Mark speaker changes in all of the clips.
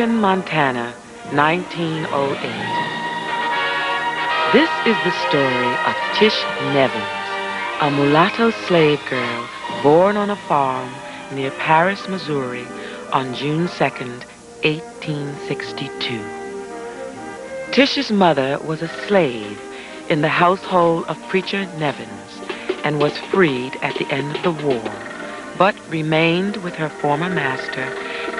Speaker 1: Hamilton, Montana, 1908. This is the story of Tish Nevins, a mulatto slave girl born on a farm near Paris, Missouri on June 2nd, 1862. Tish's mother was a slave in the household of Preacher Nevins and was freed at the end of the war, but remained with her former master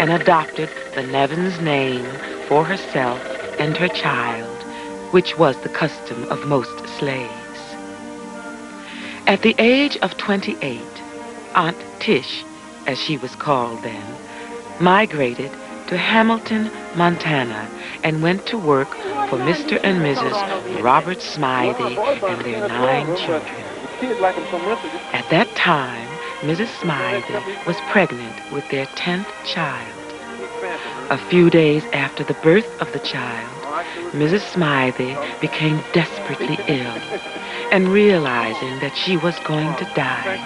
Speaker 1: and adopted the Nevins name for herself and her child, which was the custom of most slaves. At the age of 28, Aunt Tish, as she was called then, migrated to Hamilton, Montana, and went to work for Mr. and Mrs. Robert Smythe and their 9 children. At that time, Mrs. Smythe was pregnant with their 10th child. A few days after the birth of the child, Mrs. Smythe became desperately ill, and realizing that she was going to die,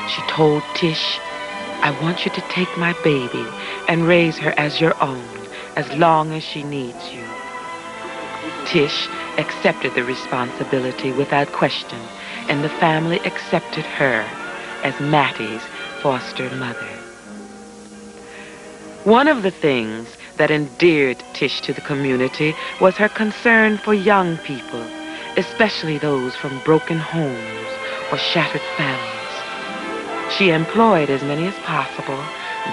Speaker 1: she told Tish, "I want you to take my baby and raise her as your own as long as she needs you." Tish accepted the responsibility without question, and the family accepted her as Mattie's foster mother. One of the things that endeared Tish to the community was her concern for young people, especially those from broken homes or shattered families. She employed as many as possible,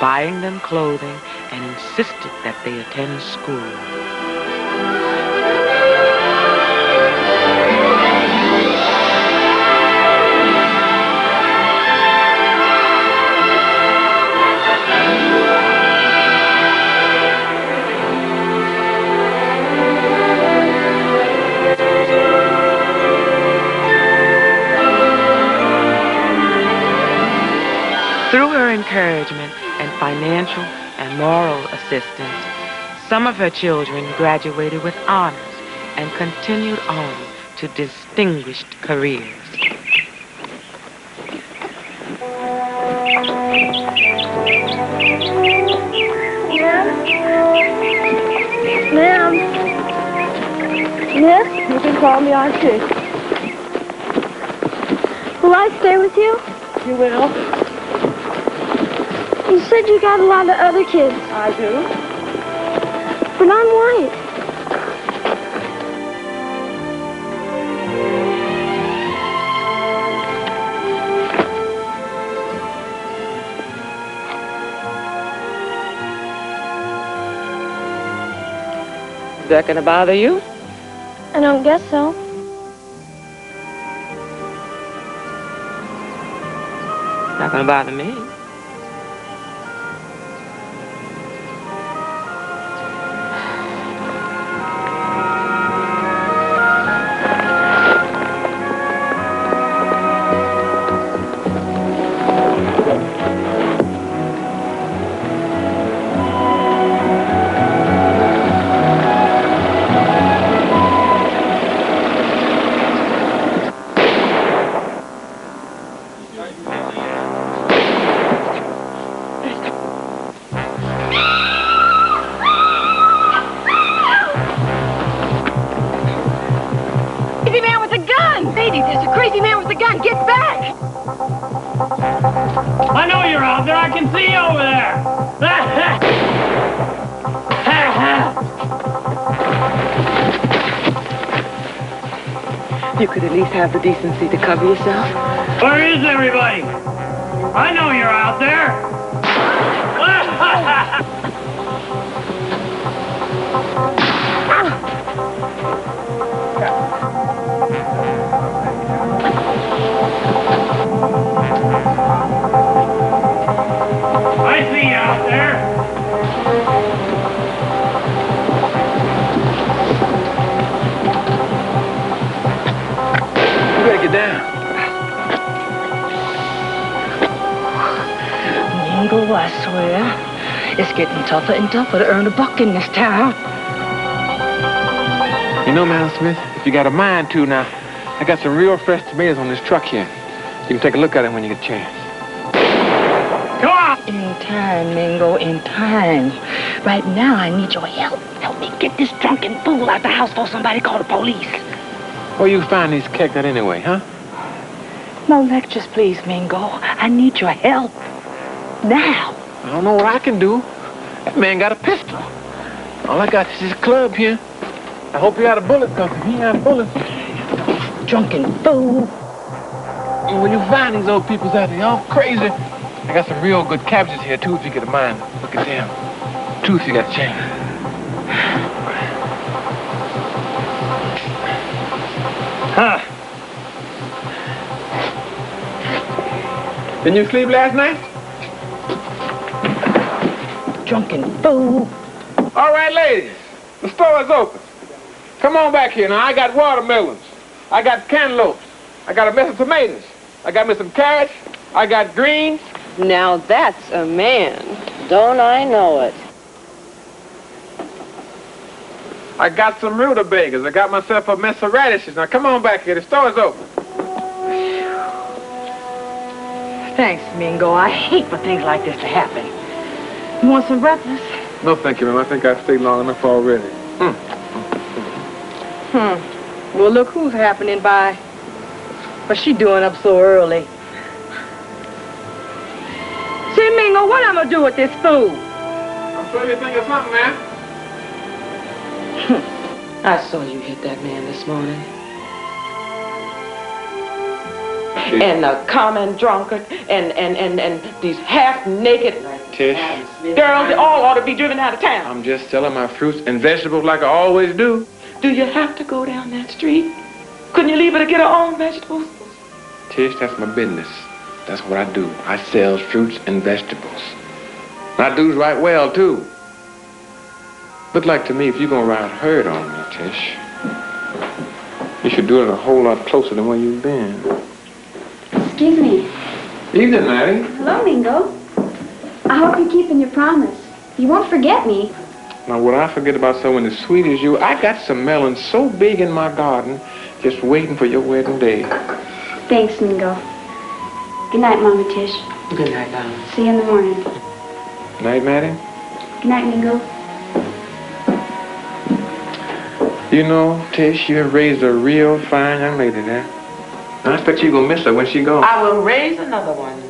Speaker 1: buying them clothing, and insisted that they attend school. Through her encouragement and financial and moral assistance, some of her children graduated with honors and continued on to distinguished careers.
Speaker 2: Ma'am? Miss, you can call me Aunt Tish. Will I stay with you?
Speaker 1: You will?
Speaker 2: You said you got a lot of other kids.
Speaker 1: I do.
Speaker 2: But I'm white.
Speaker 1: Is that gonna bother you?
Speaker 2: I don't guess so.
Speaker 1: Not gonna bother me.
Speaker 3: I know you're out there. I can see you over there.
Speaker 1: You could at least have the decency to cover yourself.
Speaker 3: Where is everybody? I know you're out there. I see you out there.
Speaker 4: You better get down.
Speaker 5: Mingo, I swear, it's getting tougher and tougher to earn a buck in this town.
Speaker 4: You know, Madam Smith, if you got a mind to now, I got some real fresh tomatoes on this truck here. You can take a look at them when you get a chance.
Speaker 3: Come on!
Speaker 5: In time, Mingo, in time. Right now, I need your help. Help me get this drunken fool out the house before somebody call the police.
Speaker 4: Where you find these kegs at anyway, huh?
Speaker 5: No lectures, please, Mingo. I need your help. Now.
Speaker 4: I don't know what I can do. That man got a pistol. All I got is this club here. I hope he had a bullet, because if he had bullets...
Speaker 5: Drunken fool.
Speaker 4: And when you find these old peoples out there, all crazy. I got some real good cabbages here, too, if you get a mind. Look at them. Two, if you got a chance. Huh. Didn't you sleep last night?
Speaker 5: Drunken fool.
Speaker 4: All right, ladies. The store is open. Come on back here now. I got watermelons. I got cantaloupes. I got a mess of tomatoes. I got me some carrots. I got greens.
Speaker 6: Now that's a man. Don't I know it?
Speaker 4: I got some rutabagas. I got myself a mess of radishes. Now come on back here. The store is open.
Speaker 5: Thanks, Mingo. I hate for things like this to happen. You want some breakfast?
Speaker 4: No, thank you, ma'am. I think I've stayed long enough already.
Speaker 5: Well, look who's happening by. What's she doing up so early? See, Mingo, what I'm gonna do with this food?
Speaker 4: I'm sure you think of something, ma'am.
Speaker 1: I saw you hit that man this morning.
Speaker 4: Tish.
Speaker 1: And the common drunkard and these half-naked
Speaker 4: Tish.
Speaker 1: girls, they all ought to be driven out of town.
Speaker 4: I'm just selling my fruits and vegetables like I always do.
Speaker 1: Do you have to go down that street? Couldn't you leave her to get her own vegetables?
Speaker 4: Tish, that's my business. That's what I do. I sell fruits and vegetables. And I do right well, too. Look like to me if you're going to ride herd on me, Tish, you should do it a whole lot closer than where you've been.
Speaker 2: Excuse me.
Speaker 4: Evening, Maddie.
Speaker 2: Hello, Mingo. I hope you're keeping your promise. You won't forget me.
Speaker 4: Now, would I forget about someone as sweet as you? I got some melons so big in my garden, just waiting for your wedding day.
Speaker 2: Thanks, Mingo. Good night, Mama Tish.
Speaker 1: Good night, darling.
Speaker 2: See you in the morning.
Speaker 4: Night, Maddie.
Speaker 2: Good night, Mingo.
Speaker 4: You know, Tish, you have raised a real fine young lady there. I expect you're going to miss her when she goes.
Speaker 1: I will raise another one.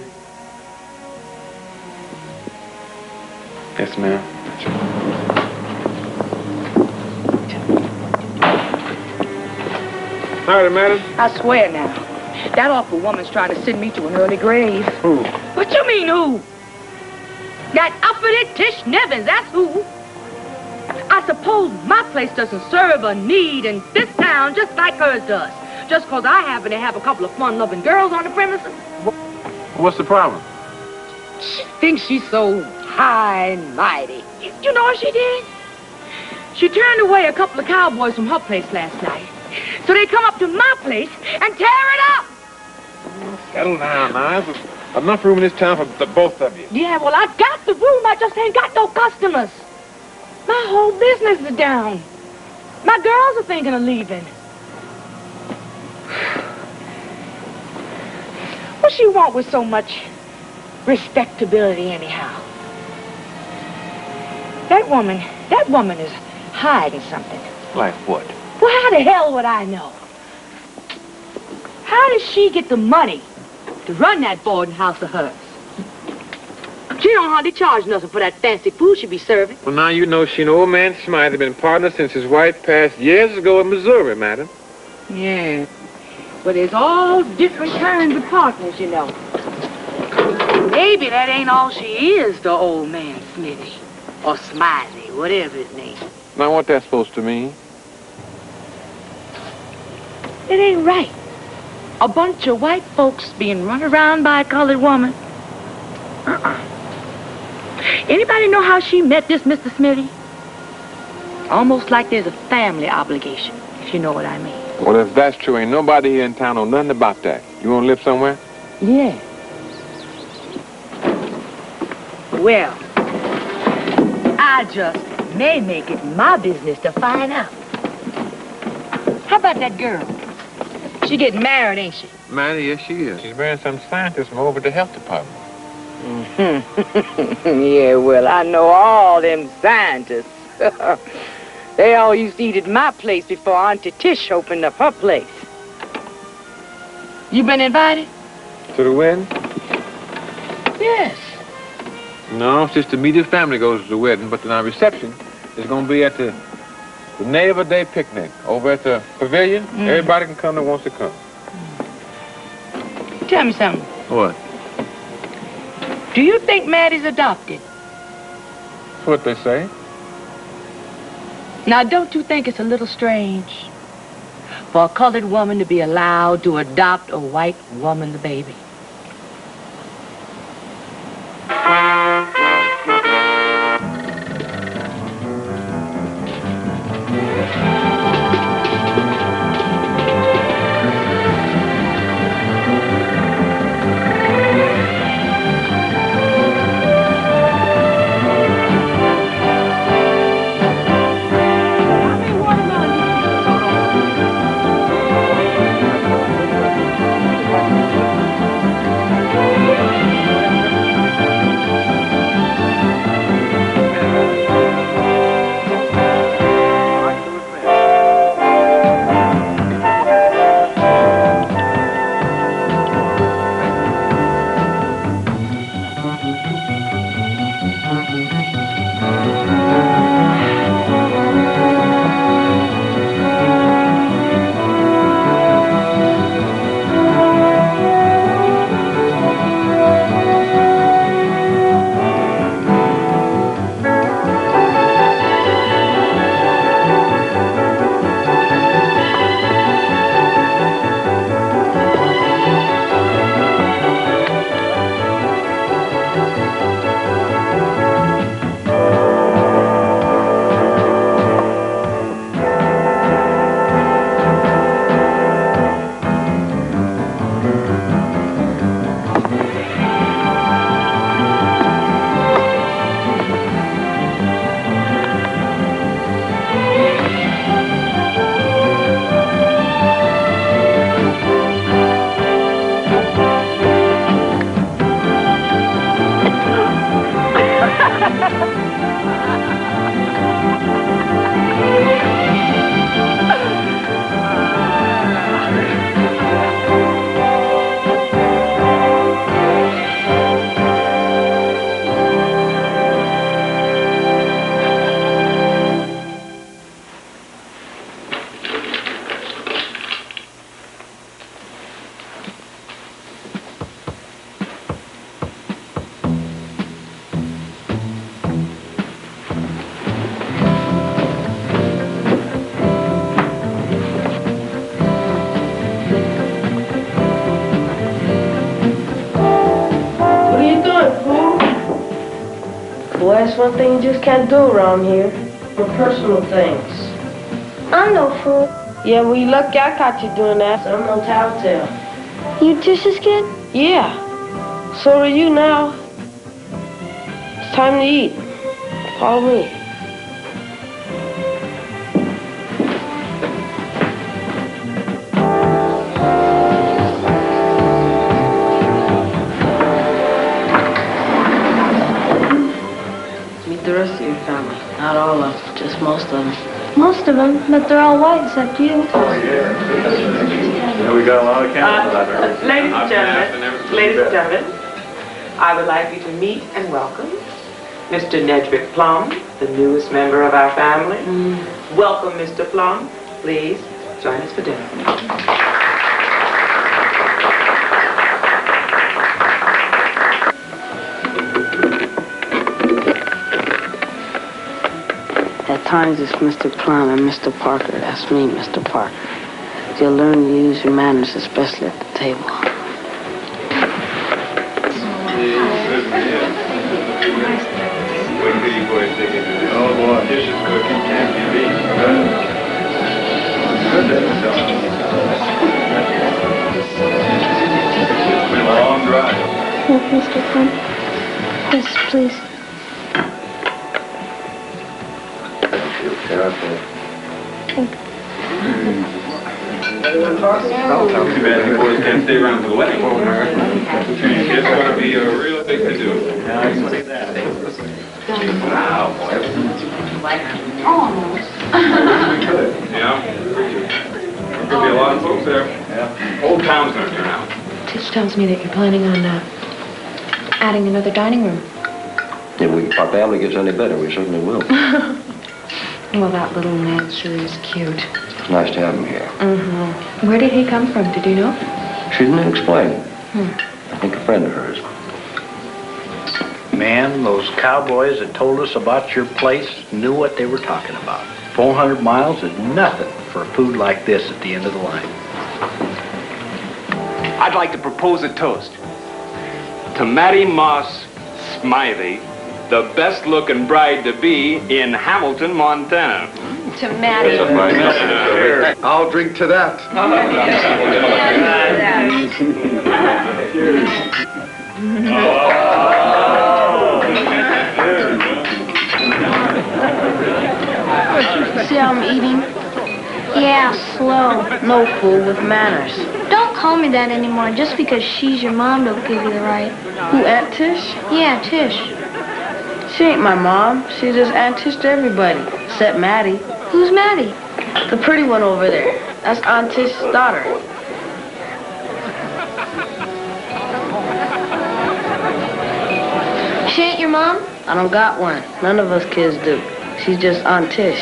Speaker 4: Yes, ma'am. Howdy, madam.
Speaker 5: I swear now, that awful woman's trying to send me to an early grave.
Speaker 4: Who?
Speaker 5: What you mean, who? That uppity Tish Nevins, that's who. I suppose my place doesn't serve a need in this town just like hers does. Just because I happen to have a couple of fun-loving girls on the premises.
Speaker 4: What's the problem?
Speaker 5: She thinks she's so high and mighty. You know what she did? She turned away a couple of cowboys from her place last night. So they come up to my place and tear it up.
Speaker 4: Settle down now. There's enough room in this town for the both of you.
Speaker 5: Yeah, well, I got the room. I just ain't got no customers. My whole business is down. My girls are thinking of leaving. What she want with so much respectability anyhow? That woman is hiding something.
Speaker 4: Like what?
Speaker 5: Well, how the hell would I know? How does she get the money to run that boarding house of hers? She don't hardly charge nothing for that fancy food she be serving.
Speaker 4: Well, now you know she and old man Smythe have been partners since his wife passed years ago in Missouri, madam.
Speaker 5: Yeah. But there's all different kinds of partners, you know. Maybe that ain't all she is to old man Smithy. Or Smiley, whatever his name.
Speaker 4: Now, what that's supposed to mean?
Speaker 5: It ain't right. A bunch of white folks being run around by a colored woman. Anybody know how she met this Mr. Smithy? Almost like there's a family obligation, if you know what I mean.
Speaker 4: Well, if that's true, ain't nobody here in town know nothing about that. You want to live somewhere?
Speaker 5: Yeah. Well, I just may make it my business to find out. How about that girl? She getting married, ain't she?
Speaker 4: Man, yes, she is. She's marrying some scientist from over at the health department.
Speaker 5: Yeah, well, I know all them scientists. They all used to eat at my place before Aunt Tish opened up her place. You been invited?
Speaker 4: To the wedding?
Speaker 5: Yes.
Speaker 4: No, it's just the immediate family goes to the wedding, but our reception is going to be at the Neighbor Day picnic over at the pavilion. Everybody can come that wants to come.
Speaker 5: Tell me something.
Speaker 4: What?
Speaker 5: Do you think Maddie's adopted?
Speaker 4: That's what they say.
Speaker 5: Now, don't you think it's a little strange for a colored woman to be allowed to adopt a white woman's baby?
Speaker 6: That's one thing you just can't do around here. For personal things.
Speaker 2: I'm no fool.
Speaker 6: Yeah, well, you lucky I caught you doing that. So I'm no tattletale.
Speaker 2: You Tish's kid?
Speaker 6: Yeah. So are you now. It's time to eat. Follow me. The rest of your family. Not all of them, just most of them.
Speaker 2: Most of them, but they're all white except you.
Speaker 7: Oh, yeah. We got a lot of candles out there.
Speaker 1: Ladies and gentlemen, I would like you to meet and welcome Mr. Nedrick Plum, the newest member of our family. Welcome, Mr. Plum. Please join us for dinner.
Speaker 6: At times it's Mr. Plum and Mr. Parker. That's me, Mr. Parker. You'll learn to use your manners, especially at the table.
Speaker 7: Oh, boy, this is cooking. Can't be beat. It's been a long drive.
Speaker 2: Look, Mr. Plum. Yes, please.
Speaker 7: Careful.
Speaker 4: Too bad you boys can't stay around for the wedding. It's going to be a real big to-do. Wow, boy. Yeah. There'll be a lot of folks there. Yeah. Whole town's going to turn out.
Speaker 8: Tish tells me that you're planning on adding another dining room.
Speaker 9: If our family gets any better, we certainly will.
Speaker 8: Well, that little man sure is cute.
Speaker 9: It's nice to have him here.
Speaker 8: Mm-hmm. Where did he come from? Did you know?
Speaker 9: She didn't explain. I think a friend of hers.
Speaker 10: Man, those cowboys that told us about your place knew what they were talking about. 400 miles is nothing for food like this at the end of the line.
Speaker 11: I'd like to propose a toast to Mattie Moss Smiley, the best-looking bride-to-be in Hamilton, Montana.
Speaker 8: To Mattie.
Speaker 12: I'll drink to that.
Speaker 6: See how I'm eating?
Speaker 2: Yeah, slow.
Speaker 6: No fool with manners.
Speaker 2: Don't call me that anymore. Just because she's your mom don't give you the right.
Speaker 6: Who, Aunt Tish?
Speaker 2: Yeah, Tish.
Speaker 6: She ain't my mom. She's just Aunt Tish to everybody, except Maddie.
Speaker 2: Who's Maddie?
Speaker 6: The pretty one over there. That's Aunt Tish's daughter.
Speaker 2: She ain't your mom?
Speaker 6: I don't got one. None of us kids do. She's just Aunt Tish.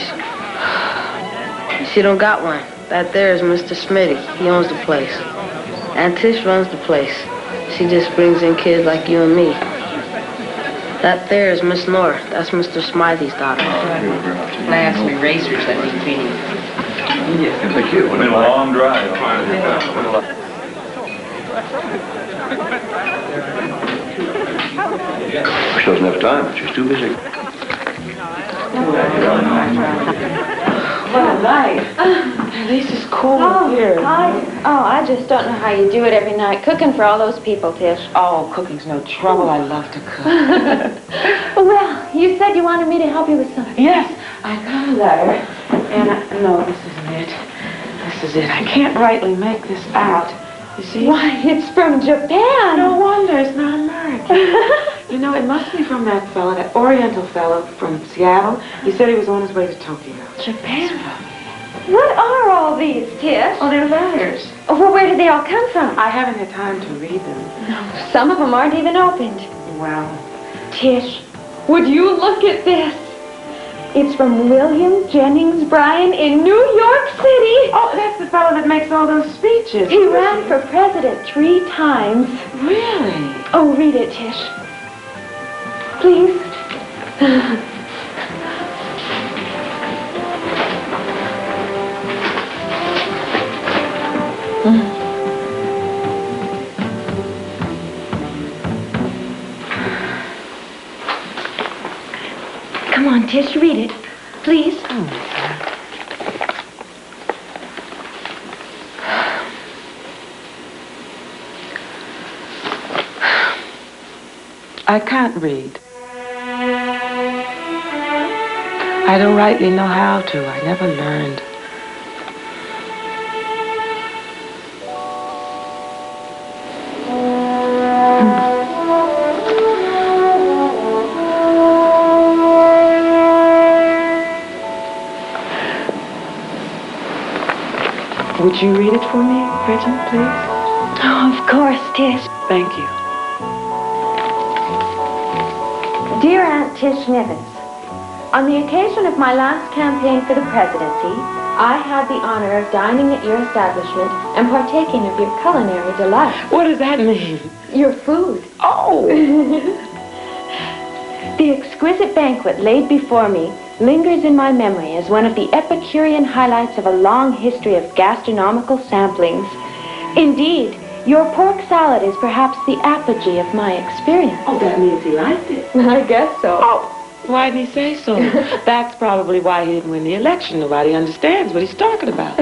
Speaker 6: She don't got one. That there is Mr. Smitty. He owns the place. Aunt Tish runs the place. She just brings in kids like you and me. That there is Miss North. That's Mr. Smiley's daughter.
Speaker 8: Can I have some erasers that need cleaning?
Speaker 7: Thank you. It's been a long drive.
Speaker 9: She doesn't have time. She's too busy.
Speaker 8: What a night. At least it's cool here.
Speaker 13: I just don't know how you do it every night, cooking for all those people, Tish.
Speaker 8: Oh, cooking's no trouble. I love to cook.
Speaker 13: Well, you said you wanted me to help you with something.
Speaker 8: Yes, I got a letter. And no, this isn't it. This is it. I can't rightly make this out. You see?
Speaker 13: Why, it's from Japan.
Speaker 8: No wonder it's not American. You know, it must be from that fellow, that Oriental fellow from Seattle. He said he was on his way to Tokyo.
Speaker 13: Japan? What are all these, Tish?
Speaker 8: Oh, they're letters.
Speaker 13: Oh, well, where did they all come from?
Speaker 8: I haven't had time to read them.
Speaker 13: No, some of them aren't even opened.
Speaker 8: Well,
Speaker 13: Tish, would you look at this? It's from William Jennings Bryan in New York City.
Speaker 8: oh, that's the fellow that makes all those speeches.
Speaker 13: He ran for president 3 times.
Speaker 8: Really?
Speaker 13: Oh, read it, Tish. Please. Come on, Tish, read it. Please.
Speaker 1: I can't read. I don't rightly know how to. I never learned. Would you read it for me, Gretchen, please?
Speaker 13: Oh, of course, Tish.
Speaker 1: Thank you.
Speaker 13: Dear Aunt Tish Nevins, on the occasion of my last campaign for the presidency, I had the honor of dining at your establishment and partaking of your culinary delight.
Speaker 1: What does that mean?
Speaker 13: Your food.
Speaker 1: Oh!
Speaker 13: The exquisite banquet laid before me lingers in my memory as one of the Epicurean highlights of a long history of gastronomical samplings. Indeed, your pork salad is perhaps the apogee of my experience.
Speaker 1: Oh, that means he liked it.
Speaker 13: I guess so.
Speaker 1: Oh, why didn't he say so? That's probably why he didn't win the election. Nobody understands what he's talking about.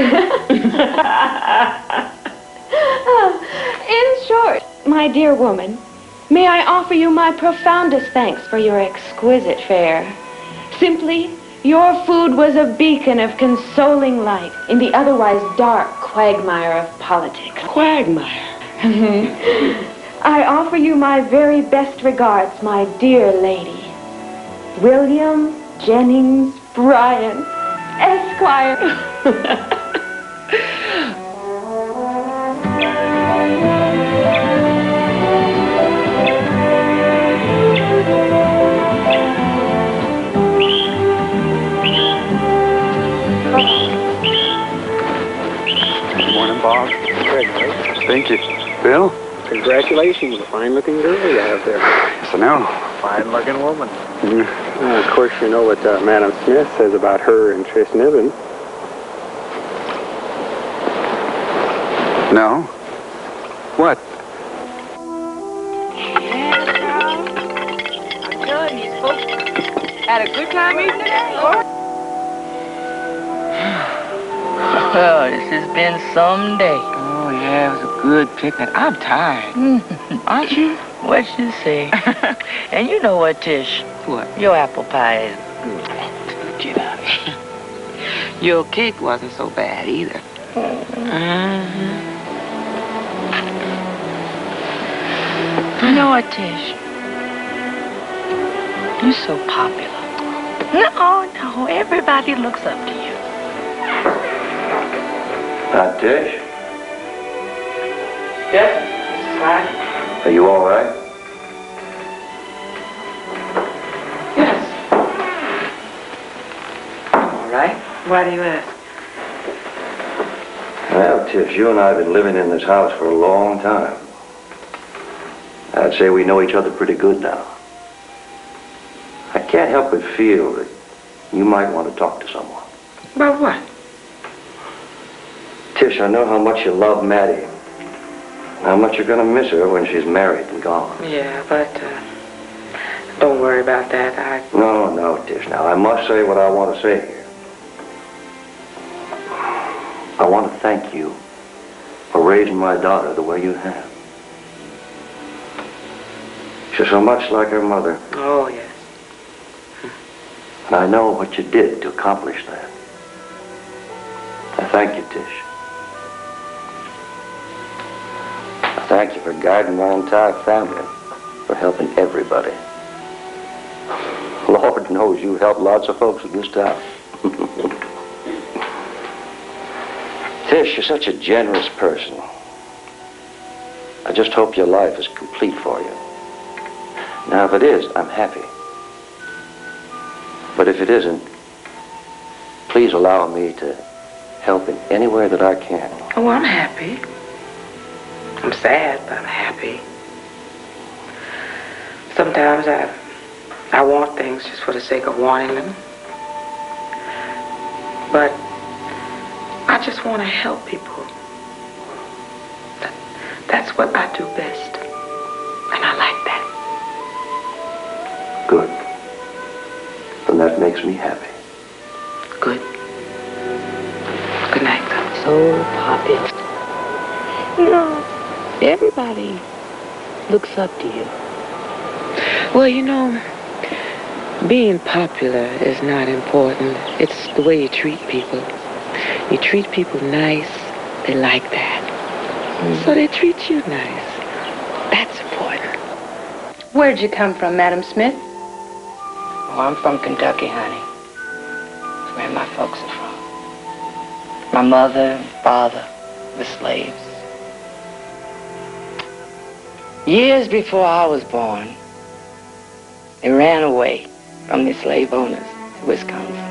Speaker 13: In short, my dear woman, may I offer you my profoundest thanks for your exquisite fare. Simply, your food was a beacon of consoling light in the otherwise dark, quagmire of politics.
Speaker 8: Quagmire?
Speaker 13: I offer you my very best regards, my dear lady. William Jennings Bryan, Esquire.
Speaker 14: Good morning, Bob. Congratulations. Thank you. Bill?
Speaker 15: Congratulations. A fine-looking girl you have there.
Speaker 14: Yes, I know.
Speaker 15: Fine-looking woman. Of course, you know what Madam Smith says about her and Tish Nevins.
Speaker 14: No? What?
Speaker 5: Yeah, Charles. I'm telling you, folks had a good time eating today.
Speaker 1: Well, this has been some day. Oh, yeah, it was a good picnic. I'm tired. Aren't you? What you say? And you know what, Tish? What? Your apple pie is good. Get out of here. Your cake wasn't so bad either. You know what, Tish? You're so popular. No, everybody looks up to you.
Speaker 9: Aunt Tish?
Speaker 1: Yes, right.
Speaker 9: Are you all right?
Speaker 1: Yes. All right. Why do you ask?
Speaker 9: Well, Tish, you and I have been living in this house for a long time. I'd say we know each other pretty good now. I can't help but feel that you might want to talk to someone.
Speaker 1: About what?
Speaker 9: Tish, I know how much you love Maddie. How much you're going to miss her when she's married and gone.
Speaker 1: Yeah, but don't worry about that.
Speaker 9: No, Tish. Now, I must say what I want to say here. I want to thank you for raising my daughter the way you have. She's so much like her mother.
Speaker 1: Oh, yes.
Speaker 9: And I know what you did to accomplish that. I thank you, Tish. I thank you for guiding my entire family, for helping everybody. Lord knows you've helped lots of folks in this town. Tish, you're such a generous person. I just hope your life is complete for you. Now, if it is, I'm happy. But if it isn't, please allow me to help in any way that I can.
Speaker 1: Oh, I'm happy. I'm sad, but I'm happy. Sometimes I want things just for the sake of wanting them. But I just want to help people. That's what I do best. And I like that.
Speaker 9: Good. Then that makes me happy.
Speaker 1: Good. Good night, love.
Speaker 5: So popular. You know, everybody looks up to you.
Speaker 1: Well, you know, being popular is not important. It's the way you treat people. You treat people nice, they like that. So they treat you nice. That's important.
Speaker 5: Where'd you come from, Madam Smith?
Speaker 1: Oh, I'm from Kentucky, honey. That's where my folks are from. My mother and father were slaves. Years before I was born, they ran away from the slave owners to Wisconsin.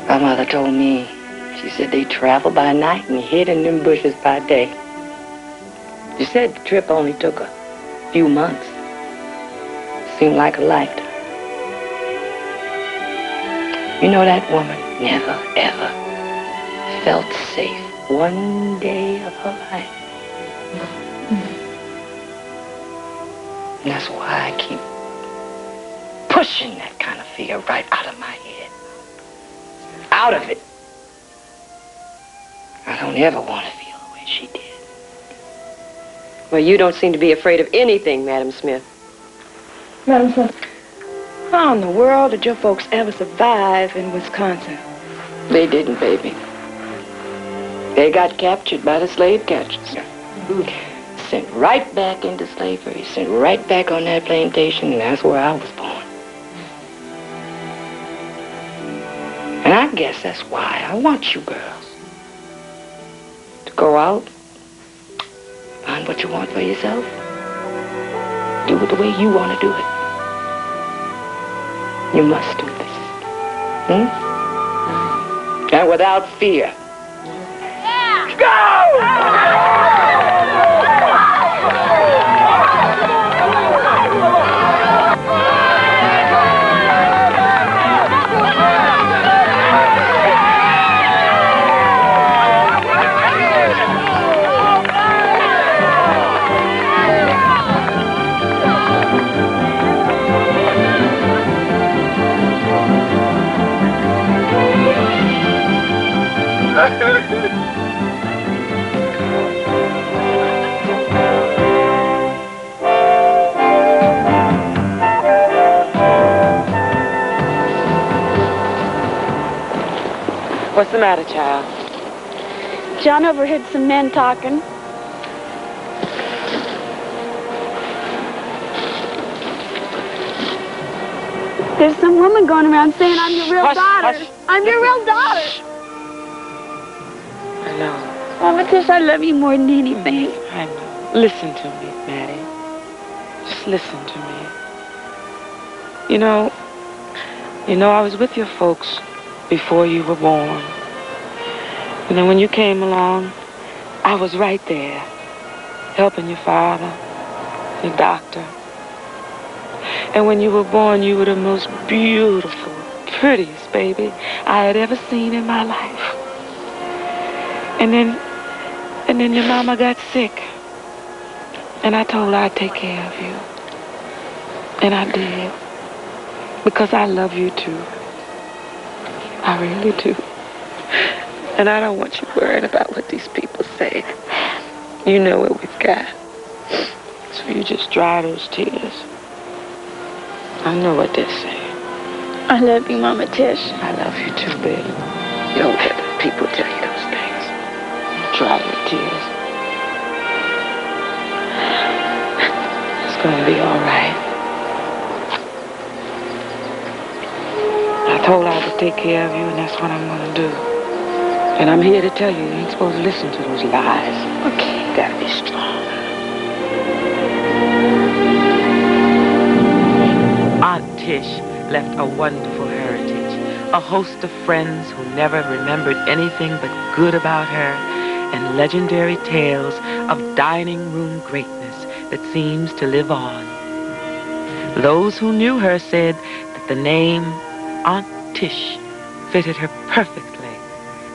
Speaker 1: My mother told me, she said they traveled by night and hid in them bushes by day. She said the trip only took a few months. Seemed like a lifetime. You know, that woman never, ever felt safe one day of her life. And that's why I keep pushing that kind of fear right out of my head. Out of it. I don't ever want to feel the way she did.
Speaker 16: Well, you don't seem to be afraid of anything, Madam Smith.
Speaker 13: Madam Smith.
Speaker 5: How in the world did your folks ever survive in Wisconsin?
Speaker 1: They didn't, baby.
Speaker 17: They got captured by the slave catchers. Sent right back into slavery, sent right back on that plantation, and that's where I was born. And I guess that's why I want you girls to go out, find what you want for yourself, do it the way you want to do it. You must do this. And without fear. Go!
Speaker 1: What's the matter, child?
Speaker 2: John overheard some men talking. There's some woman going around saying I'm your real daughter.
Speaker 1: Hush.
Speaker 2: I'm your real daughter.
Speaker 1: I know.
Speaker 2: Mama Tish, I love you more than anything.
Speaker 1: I know. Listen to me, Maddie. Just listen to me. You know, I was with your folks before you were born. And then when you came along, I was right there, helping your father, your doctor. And when you were born, you were the most beautiful, prettiest baby I had ever seen in my life. And then your mama got sick. And I told her I'd take care of you. And I did. Because I love you too. I really do. And I don't want you worrying about what these people say. You know what we've got. So you just dry those tears. I know what they're saying.
Speaker 2: I love you, Mama Tish.
Speaker 1: I love you too, baby. You don't let the people tell you those things. Dry your tears. It's gonna be all right. I told her I would take care of you, and that's what I'm gonna do. And I'm here to tell you, you ain't supposed to listen to those lies.
Speaker 2: Okay.
Speaker 1: You gotta be strong. Aunt Tish left a wonderful heritage, a host of friends who never remembered anything but good about her, and legendary tales of dining room greatness that seems to live on. Those who knew her said that the name Aunt Tish fitted her perfectly,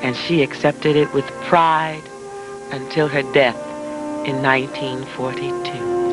Speaker 1: and she accepted it with pride until her death in 1942.